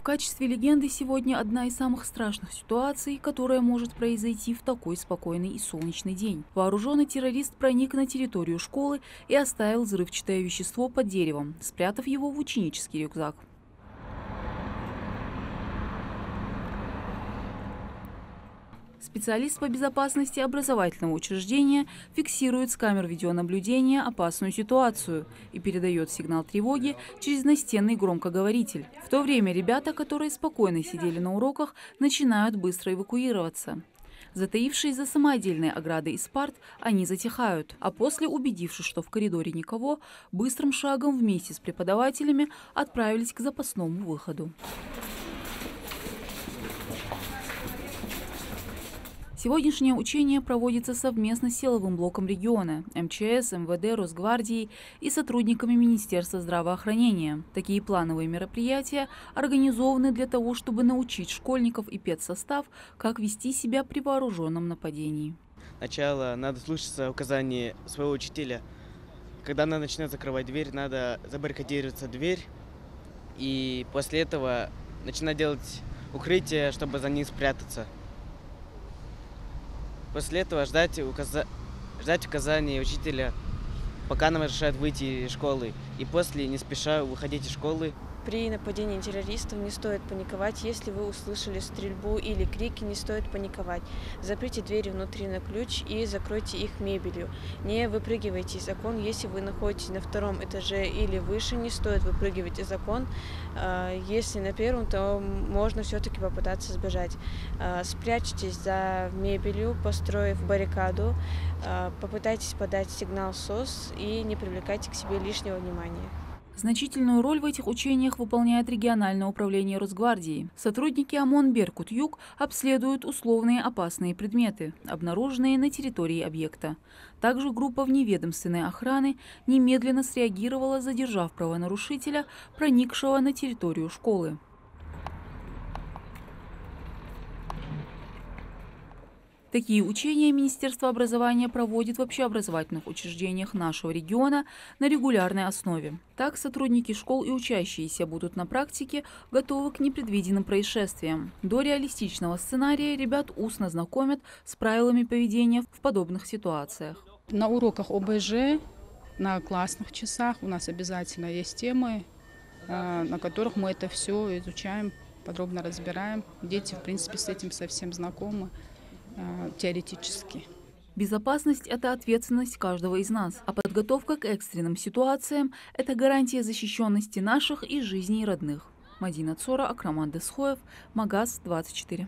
качестве легенды сегодня одна из самых страшных ситуаций, которая может произойти в такой спокойный и солнечный день. Вооруженный террорист проник на территорию школы и оставил взрывчатое вещество под деревом, спрятав его в ученический рюкзак. Специалист по безопасности образовательного учреждения фиксирует с камер видеонаблюдения опасную ситуацию и передает сигнал тревоги через настенный громкоговоритель. В то время ребята, которые спокойно сидели на уроках, начинают быстро эвакуироваться. Затаившись за самодельной оградой из парт, они затихают, а после, убедившись, что в коридоре никого, быстрым шагом вместе с преподавателями отправились к запасному выходу. Сегодняшнее учение проводится совместно с силовым блоком региона, МЧС, МВД, Росгвардией и сотрудниками Министерства здравоохранения. Такие плановые мероприятия организованы для того, чтобы научить школьников и педсостав, как вести себя при вооруженном нападении. Сначала надо слушаться указаний своего учителя. Когда она начнет закрывать дверь, надо забаррикадироваться дверь. И после этого начинать делать укрытие, чтобы за ней спрятаться. После этого ждать указаний учителя, пока нам разрешают выйти из школы. И после не спеша выходить из школы. При нападении террористов не стоит паниковать. Если вы услышали стрельбу или крики, не стоит паниковать. Заприте двери внутри на ключ и закройте их мебелью. Не выпрыгивайте из окон. Если вы находитесь на втором этаже или выше, не стоит выпрыгивать из окон. Если на первом, то можно все-таки попытаться сбежать. Спрячьтесь за мебелью, построив баррикаду. Попытайтесь подать сигнал СОС и не привлекайте к себе лишнего внимания. Значительную роль в этих учениях выполняет региональное управление Росгвардии. Сотрудники ОМОН «Беркут-Юг» обследуют условные опасные предметы, обнаруженные на территории объекта. Также группа вневедомственной охраны немедленно среагировала, задержав правонарушителя, проникшего на территорию школы. Такие учения Министерство образования проводит в общеобразовательных учреждениях нашего региона на регулярной основе. Так сотрудники школ и учащиеся будут на практике готовы к непредвиденным происшествиям. До реалистичного сценария ребят устно знакомят с правилами поведения в подобных ситуациях. На уроках ОБЖ, на классных часах у нас обязательно есть темы, на которых мы это все изучаем, подробно разбираем. Дети, в принципе, с этим совсем знакомы. Теоретически. Безопасность – это ответственность каждого из нас, а подготовка к экстренным ситуациям – это гарантия защищенности наших и жизней родных. Мадина Цора, Акраман Десхоев, Магаз 24.